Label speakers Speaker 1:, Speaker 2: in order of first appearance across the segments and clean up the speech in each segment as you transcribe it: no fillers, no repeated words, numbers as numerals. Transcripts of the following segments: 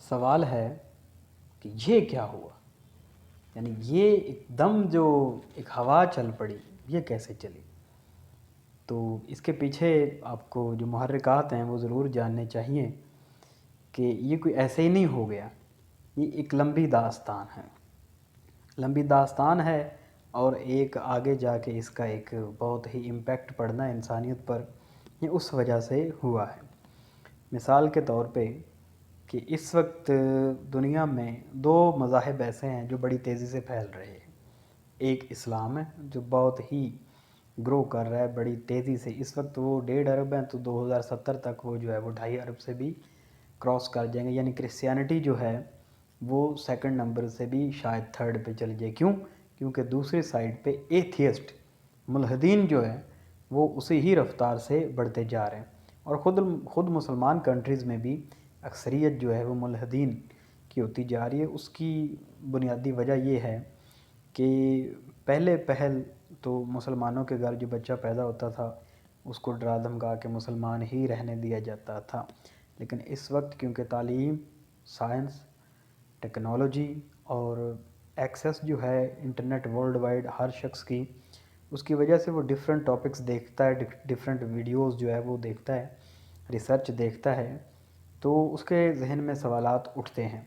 Speaker 1: سوال ہے کہ یہ کیا ہوا، یعنی یہ ایک دم جو ایک ہوا چل پڑی یہ کیسے چلی؟ تو اس کے پیچھے آپ کو جو محرکات ہیں وہ ضرور جاننے چاہیے کہ یہ کوئی ایسے ہی نہیں ہو گیا، یہ ایک لمبی داستان ہے، لمبی داستان ہے، اور ایک آگے جا کے اس کا ایک بہت ہی امپیکٹ پڑنا انسانیت پر یہ اس وجہ سے ہوا ہے۔ مثال کے طور پہ کہ اس وقت دنیا میں دو مذاہب ایسے ہیں جو بڑی تیزی سے پھیل رہے ہیں۔ ایک اسلام ہے جو بہت ہی گرو کر رہا ہے بڑی تیزی سے، اس وقت وہ 1.5 ارب ہیں، تو 2070 تک وہ جو ہے وہ 2.5 ارب سے بھی کراس کر جائیں گے، یعنی کرسچینٹی جو ہے وہ سیکنڈ نمبر سے بھی شاید تھرڈ پہ چل جائے۔ کیوں؟ کیونکہ دوسری سائڈ پہ ایتھیسٹ ملحدین جو ہے وہ اسی ہی رفتار سے بڑھتے جا رہے ہیں، اور خود مسلمان کنٹریز میں بھی اکثریت جو ہے وہ ملحدین کی ہوتی جا رہی ہے۔ اس کی بنیادی وجہ یہ ہے کہ پہلے پہل تو مسلمانوں کے گھر جو بچہ پیدا ہوتا تھا اس کو ڈرا دھمکا کے مسلمان ہی رہنے دیا جاتا تھا، لیکن اس وقت کیونکہ تعلیم، سائنس، ٹیکنالوجی اور ایکسیس جو ہے انٹرنیٹ ورلڈ وائڈ ہر شخص کی، اس کی وجہ سے وہ ڈیفرنٹ ٹاپکس دیکھتا ہے، ڈیفرنٹ ویڈیوز جو ہے وہ دیکھتا ہے، ریسرچ دیکھتا ہے، تو اس کے ذہن میں سوالات اٹھتے ہیں۔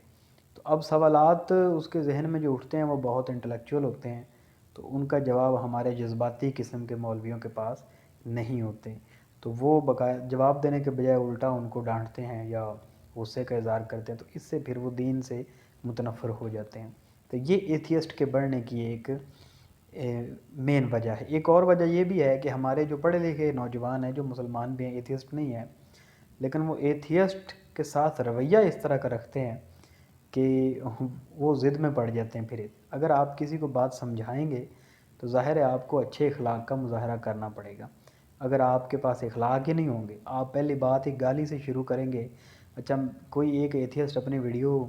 Speaker 1: تو اب سوالات اس کے ذہن میں جو اٹھتے ہیں وہ بہت انٹلیکچوئل ہوتے ہیں، تو ان کا جواب ہمارے جذباتی قسم کے مولویوں کے پاس نہیں ہوتے، تو وہ جواب دینے کے بجائے الٹا ان کو ڈانٹتے ہیں یا غصے کا اظہار کرتے ہیں، تو اس سے پھر وہ دین سے متنفر ہو جاتے ہیں۔ تو یہ ایتھیسٹ کے بڑھنے کی ایک مین وجہ ہے۔ ایک اور وجہ یہ بھی ہے کہ ہمارے جو پڑھے لکھے نوجوان ہیں جو مسلمان بھی ہیں، ایتھیسٹ نہیں ہیں، لیکن وہ ایتھیسٹ کے ساتھ رویہ اس طرح کا رکھتے ہیں کہ وہ ضد میں پڑ جاتے ہیں۔ پھر اگر آپ کسی کو بات سمجھائیں گے تو ظاہر ہے آپ کو اچھے اخلاق کا مظاہرہ کرنا پڑے گا۔ اگر آپ کے پاس اخلاق ہی نہیں ہوں گے، آپ پہلی بات ہی گالی سے شروع کریں گے۔ اچھا، کوئی ایک ایتھیسٹ اپنی ویڈیو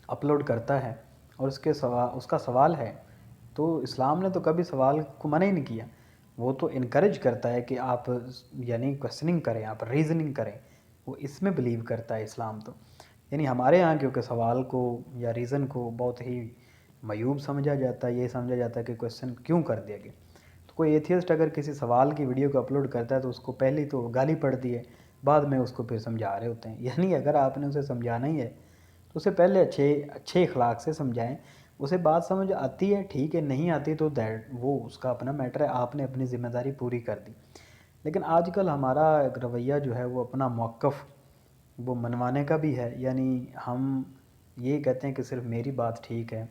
Speaker 1: اپلوڈ کرتا ہے اور اس کا سوال ہے، تو اسلام نے تو کبھی سوال کو منع ہی نہیں کیا، وہ تو انکریج کرتا ہے کہ آپ یعنی کوسچننگ کریں، آپ ریزننگ کریں، وہ اس میں بلیو کرتا ہے اسلام تو۔ یعنی ہمارے ہاں کیونکہ سوال کو یا ریزن کو بہت ہی معیوب سمجھا جاتا ہے، یہ سمجھا جاتا ہے کہ کوسچن کیوں کر دیا گیا۔ تو کوئی ایتھیسٹ اگر کسی سوال کی ویڈیو کو اپلوڈ کرتا ہے تو اس کو پہلی تو گالی پڑتی ہے، بعد میں اس کو پھر سمجھا رہے ہوتے ہیں۔ یعنی اگر آپ نے اسے سمجھانا ہی ہے تو اسے پہلے اچھے اخلاق سے سمجھائیں، اسے بات سمجھ آتی ہے ٹھیک ہے، نہیں آتی تو وہ اس کا اپنا میٹر ہے، آپ نے اپنی ذمہ داری پوری کر دی۔ لیکن آج کل ہمارا ایک رویہ جو ہے وہ اپنا موقف وہ منوانے کا بھی ہے، یعنی ہم یہ کہتے ہیں کہ صرف میری بات ٹھیک ہے،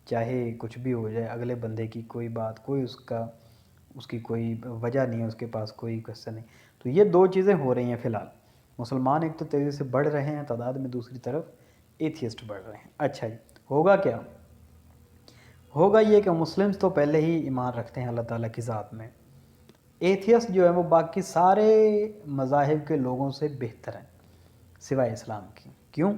Speaker 1: چاہے کچھ بھی ہو جائے، اگلے بندے کی کوئی بات، کوئی اس کی کوئی وجہ نہیں ہے، اس کے پاس کوئی کوسچن نہیں۔ تو یہ دو چیزیں ہو رہی ہیں فی الحال، مسلمان ایک تو تیزی سے بڑھ رہے ہیں تعداد میں، دوسری طرف ایتھیسٹ بڑھ رہے ہیں۔ اچھا جی، ہوگا کیا؟ ہوگا یہ کہ مسلمز تو پہلے ہی ایمان رکھتے ہیں اللہ تعالیٰ کی ذات میں، ایتھیسٹ جو ہے وہ باقی سارے مذاہب کے لوگوں سے بہتر ہیں سوائے اسلام کی۔ کیوں؟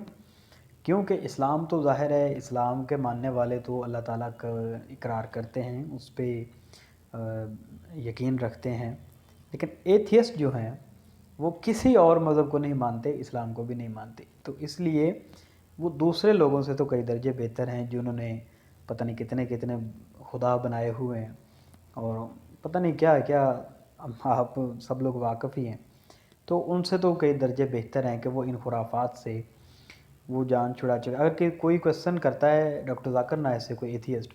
Speaker 1: کیونکہ اسلام تو ظاہر ہے، اسلام کے ماننے والے تو اللہ تعالیٰ کا اقرار کرتے ہیں، اس پہ یقین رکھتے ہیں، لیکن ایتھیسٹ جو ہیں وہ کسی اور مذہب کو نہیں مانتے، اسلام کو بھی نہیں مانتے، تو اس لیے وہ دوسرے لوگوں سے تو کئی درجے بہتر ہیں جنہوں نے پتہ نہیں کتنے کتنے خدا بنائے ہوئے ہیں، اور پتہ نہیں کیا کیا، آپ سب لوگ واقف ہی ہیں، تو ان سے تو کئی درجے بہتر ہیں کہ وہ ان خرافات سے وہ جان چھڑا چکے۔ اگر کوئی کوسچن کرتا ہے ڈاکٹر ذاکر نائک سے کوئی ایتھیسٹ،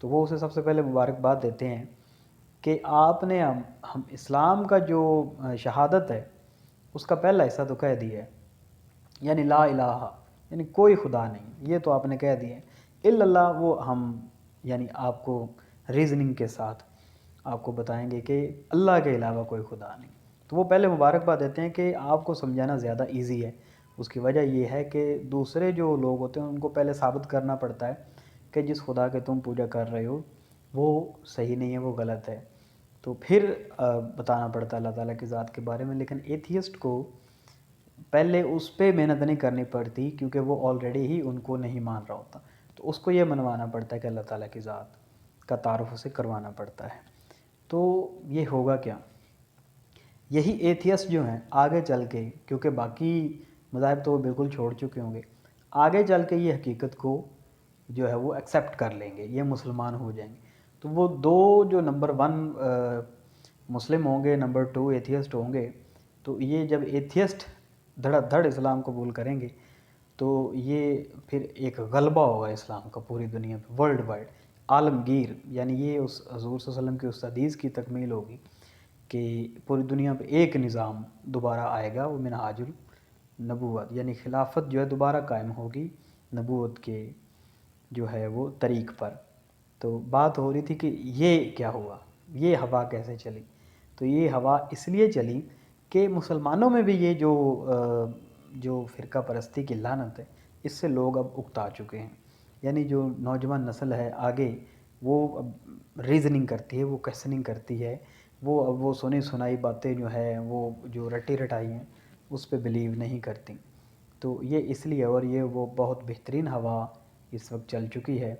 Speaker 1: تو وہ اسے سب سے پہلے مبارکباد دیتے ہیں کہ آپ نے ہم اسلام کا جو شہادت ہے اس کا پہلا حصہ تو کہہ دیا ہے، یعنی لا الہ، یعنی کوئی خدا نہیں، یہ تو آپ نے کہہ دیا ہے، الا اللہ، وہ ہم یعنی آپ کو ریزننگ کے ساتھ آپ کو بتائیں گے کہ اللہ کے علاوہ کوئی خدا نہیں۔ تو وہ پہلے مبارکباد دیتے ہیں کہ آپ کو سمجھانا زیادہ ایزی ہے۔ اس کی وجہ یہ ہے کہ دوسرے جو لوگ ہوتے ہیں ان کو پہلے ثابت کرنا پڑتا ہے کہ جس خدا کے تم پوجا کر رہے ہو وہ صحیح نہیں ہے، وہ غلط ہے، تو پھر بتانا پڑتا ہے اللہ تعالیٰ کی ذات کے بارے میں۔ لیکن ایتھیسٹ کو پہلے اس پہ محنت نہیں کرنی پڑتی کیونکہ وہ آلریڈی ہی ان کو نہیں مان رہا ہوتا، تو اس کو یہ منوانا پڑتا ہے کہ اللہ تعالیٰ کی ذات کا تعارف اسے کروانا پڑتا ہے۔ تو یہ ہوگا کیا؟ یہی ایتھیسٹ جو ہیں آگے چل کے، کیونکہ باقی مذاہب تو وہ بالکل چھوڑ چکے ہوں گے، آگے چل کے یہ حقیقت کو جو ہے وہ ایکسیپٹ کر لیں گے، یہ مسلمان ہو جائیں گے۔ تو وہ دو جو نمبر ون مسلم ہوں گے، نمبر ٹو ایتھیسٹ ہوں گے، تو یہ جب ایتھیسٹ دھڑا دھڑ اسلام قبول کریں گے تو یہ پھر ایک غلبہ ہوگا اسلام کا پوری دنیا پہ، ورلڈ وائڈ، عالمگیر، یعنی یہ اس حضور صلی اللہ علیہ وسلم کی اس حدیث کی تکمیل ہوگی کہ پوری دنیا پہ ایک نظام دوبارہ آئے گا، وہ منہاج النبوت، یعنی خلافت جو ہے دوبارہ قائم ہوگی نبوت کے جو ہے وہ طریق پر۔ تو بات ہو رہی تھی کہ یہ کیا ہوا، یہ ہوا کیسے چلی؟ تو یہ ہوا اس لیے چلی کہ مسلمانوں میں بھی یہ جو فرقہ پرستی کی لعنت ہے، اس سے لوگ اب اکتا چکے ہیں۔ یعنی جو نوجوان نسل ہے آگے، وہ اب ریزننگ کرتی ہے، وہ کویسچننگ کرتی ہے، اب وہ سنی سنائی باتیں جو ہیں، وہ جو رٹی رٹائی ہیں، اس پہ بلیو نہیں کرتی۔ تو یہ اس لیے، اور یہ وہ بہت بہترین ہوا اس وقت چل چکی ہے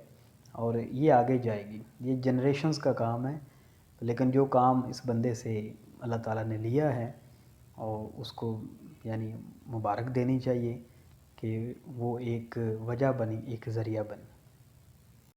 Speaker 1: اور یہ آگے جائے گی، یہ جنریشنز کا کام ہے، لیکن جو کام اس بندے سے اللہ تعالیٰ نے لیا ہے اور اس کو یعنی مبارک دینی چاہیے کہ وہ ایک وجہ بنی، ایک ذریعہ بنی۔